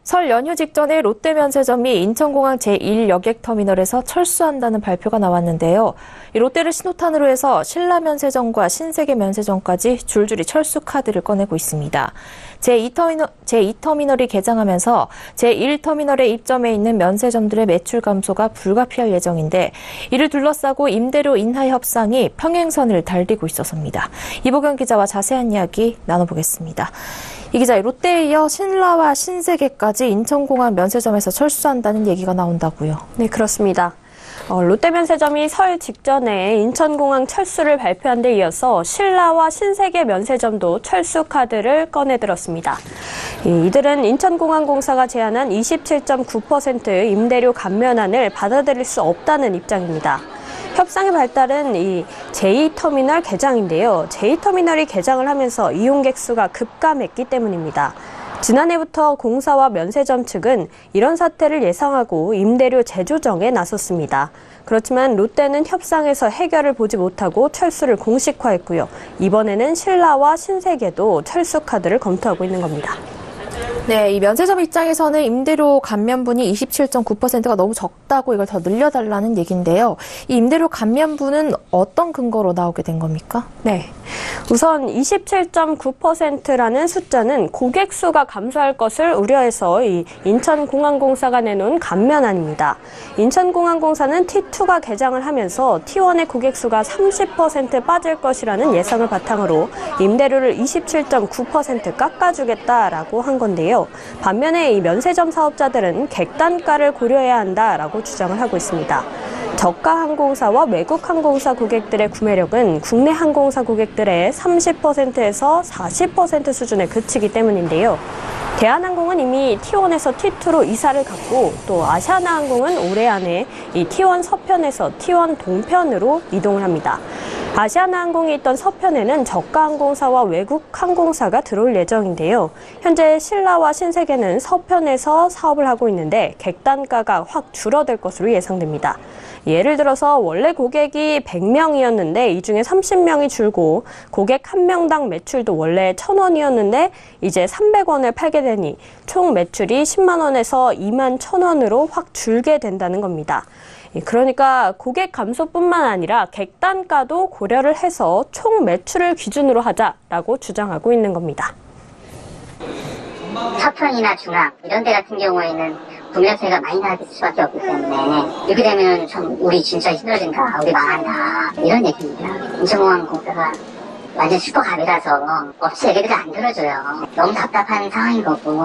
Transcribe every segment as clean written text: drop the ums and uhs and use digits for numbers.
설 연휴 직전에 롯데면세점이 인천공항 제1여객터미널에서 철수한다는 발표가 나왔는데요. 롯데를 신호탄으로 해서 신라면세점과 신세계면세점까지 줄줄이 철수 카드를 꺼내고 있습니다. 제2터미널이 개장하면서 제1터미널에 입점해 있는 면세점들의 매출 감소가 불가피할 예정인데 이를 둘러싸고 임대료 인하 협상이 평행선을 달리고 있어서입니다. 이보경 기자와 자세한 이야기 나눠보겠습니다. 이 기자, 롯데에 이어 신라와 신세계까지 인천공항 면세점에서 철수한다는 얘기가 나온다고요? 네, 그렇습니다. 롯데면세점이 설 직전에 인천공항 철수를 발표한 데 이어서 신라와 신세계 면세점도 철수 카드를 꺼내들었습니다. 이들은 인천공항공사가 제안한 27.9% 임대료 감면안을 받아들일 수 없다는 입장입니다. 협상의 발달은 이 제2터미널 개장인데요. 제2터미널이 개장을 하면서 이용객 수가 급감했기 때문입니다. 지난해부터 공사와 면세점 측은 이런 사태를 예상하고 임대료 재조정에 나섰습니다. 그렇지만 롯데는 협상에서 해결을 보지 못하고 철수를 공식화했고요. 이번에는 신라와 신세계도 철수 카드를 검토하고 있는 겁니다. 네, 이 면세점 입장에서는 임대료 감면분이 27.9%가 너무 적다고 이걸 더 늘려달라는 얘기인데요. 이 임대료 감면분은 어떤 근거로 나오게 된 겁니까? 네, 우선 27.9%라는 숫자는 고객 수가 감소할 것을 우려해서 이 인천공항공사가 내놓은 감면안입니다. 인천공항공사는 T2가 개장을 하면서 T1의 고객 수가 30% 빠질 것이라는 예상을 바탕으로 임대료를 27.9% 깎아주겠다라고 한 건데요. 반면에 이 면세점 사업자들은 객단가를 고려해야 한다라고 주장을 하고 있습니다. 저가 항공사와 외국 항공사 고객들의 구매력은 국내 항공사 고객들의 30%에서 40% 수준에 그치기 때문인데요. 대한항공은 이미 T1에서 T2로 이사를 갔고 또 아시아나항공은 올해 안에 이 T1 서편에서 T1 동편으로 이동을 합니다. 아시아나항공이 있던 서편에는 저가 항공사와 외국 항공사가 들어올 예정인데요. 현재 신라와 신세계는 서편에서 사업을 하고 있는데 객단가가 확 줄어들 것으로 예상됩니다. 예를 들어서 원래 고객이 100명이었는데 이 중에 30명이 줄고 고객 1명당 매출도 원래 1,000원이었는데 이제 300원을 팔게 되니 총 매출이 10만 원에서 2만 1,000원으로 확 줄게 된다는 겁니다. 그러니까 고객 감소뿐만 아니라 객단가도 고려를 해서 총 매출을 기준으로 하자라고 주장하고 있는 겁니다. 서편이나 중앙 이런 데 같은 경우에는 구매세가 많이 나을 수밖에 없기 때문에 이렇게 되면 참 우리 진짜 힘들어진다, 우리 망한다 이런 얘기입니다. 인천공항공사가 완전 슈퍼갑이라서 업체 얘기들이 안 들어줘요. 너무 답답한 상황인 거고.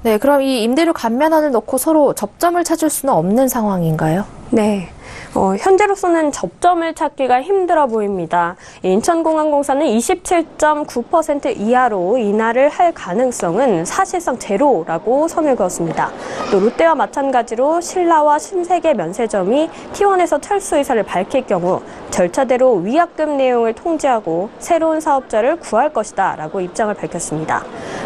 네, 그럼 이 임대료 감면안을 놓고 서로 접점을 찾을 수는 없는 상황인가요? 네. 현재로서는 접점을 찾기가 힘들어 보입니다. 인천공항공사는 27.9% 이하로 인하를 할 가능성은 사실상 제로라고 선을 그었습니다. 또 롯데와 마찬가지로 신라와 신세계 면세점이 T1에서 철수 의사를 밝힐 경우 절차대로 위약금 내용을 통지하고 새로운 사업자를 구할 것이다 라고 입장을 밝혔습니다.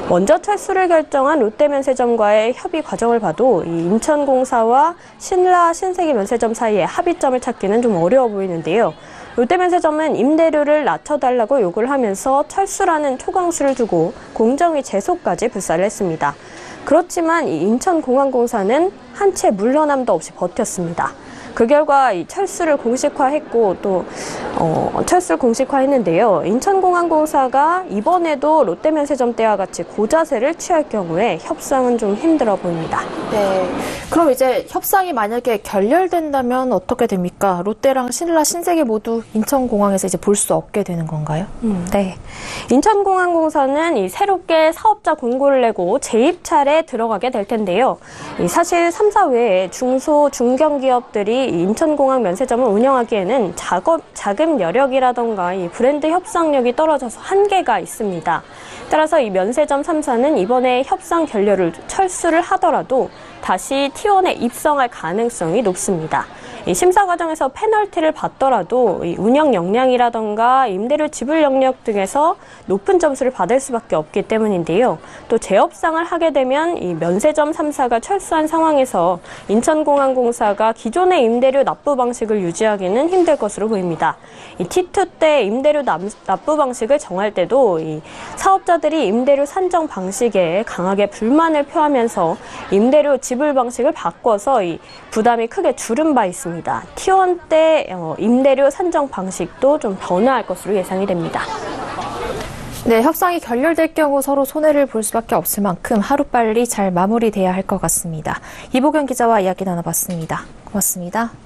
먼저 철수를 결정한 롯데면세점과의 협의 과정을 봐도 이 인천공사와 신라, 신세계 면세점 사이에 합의점을 찾기는 좀 어려워 보이는데요. 롯데면세점은 임대료를 낮춰달라고 요구를 하면서 철수라는 초강수를 두고 공정위 제소까지 불사를 했습니다. 그렇지만 이 인천공항공사는 한 채 물러남도 없이 버텼습니다. 그 결과 이 철수를 공식화했고 또 철수를 공식화했는데요. 인천공항공사가 이번에도 롯데면세점 때와 같이 고자세를 취할 경우에 협상은 좀 힘들어 보입니다. 네. 그럼 이제 협상이 만약에 결렬된다면 어떻게 됩니까? 롯데랑 신라, 신세계 모두 인천공항에서 이제 볼 수 없게 되는 건가요? 네. 인천공항공사는 이 새롭게 사업자 공고를 내고 재입찰에 들어가게 될 텐데요. 사실 3사 외에 중소, 중견기업들이 인천공항 면세점을 운영하기에는 자금 여력이라던가 이 브랜드 협상력이 떨어져서 한계가 있습니다. 따라서 이 면세점 3사는 이번에 협상 결렬을 철수를 하더라도 다시 T1에 입성할 가능성이 높습니다. 이 심사 과정에서 페널티를 받더라도 이 운영 역량이라던가 임대료 지불 영역 등에서 높은 점수를 받을 수밖에 없기 때문인데요. 또 재협상을 하게 되면 이 면세점 3사가 철수한 상황에서 인천공항공사가 기존의 임대료 납부 방식을 유지하기는 힘들 것으로 보입니다. 이 T2 때 임대료 납부 방식을 정할 때도 이 사업자들이 임대료 산정 방식에 강하게 불만을 표하면서 임대료 지불 방식을 바꿔서 이 부담이 크게 줄은 바 있습니다. T1 때 임대료 산정 방식도 좀 변화할 것으로 예상이 됩니다. 네, 협상이 결렬될 경우 서로 손해를 볼 수밖에 없을 만큼 하루빨리 잘 마무리돼야 할 것 같습니다. 이보경 기자와 이야기 나눠봤습니다. 고맙습니다.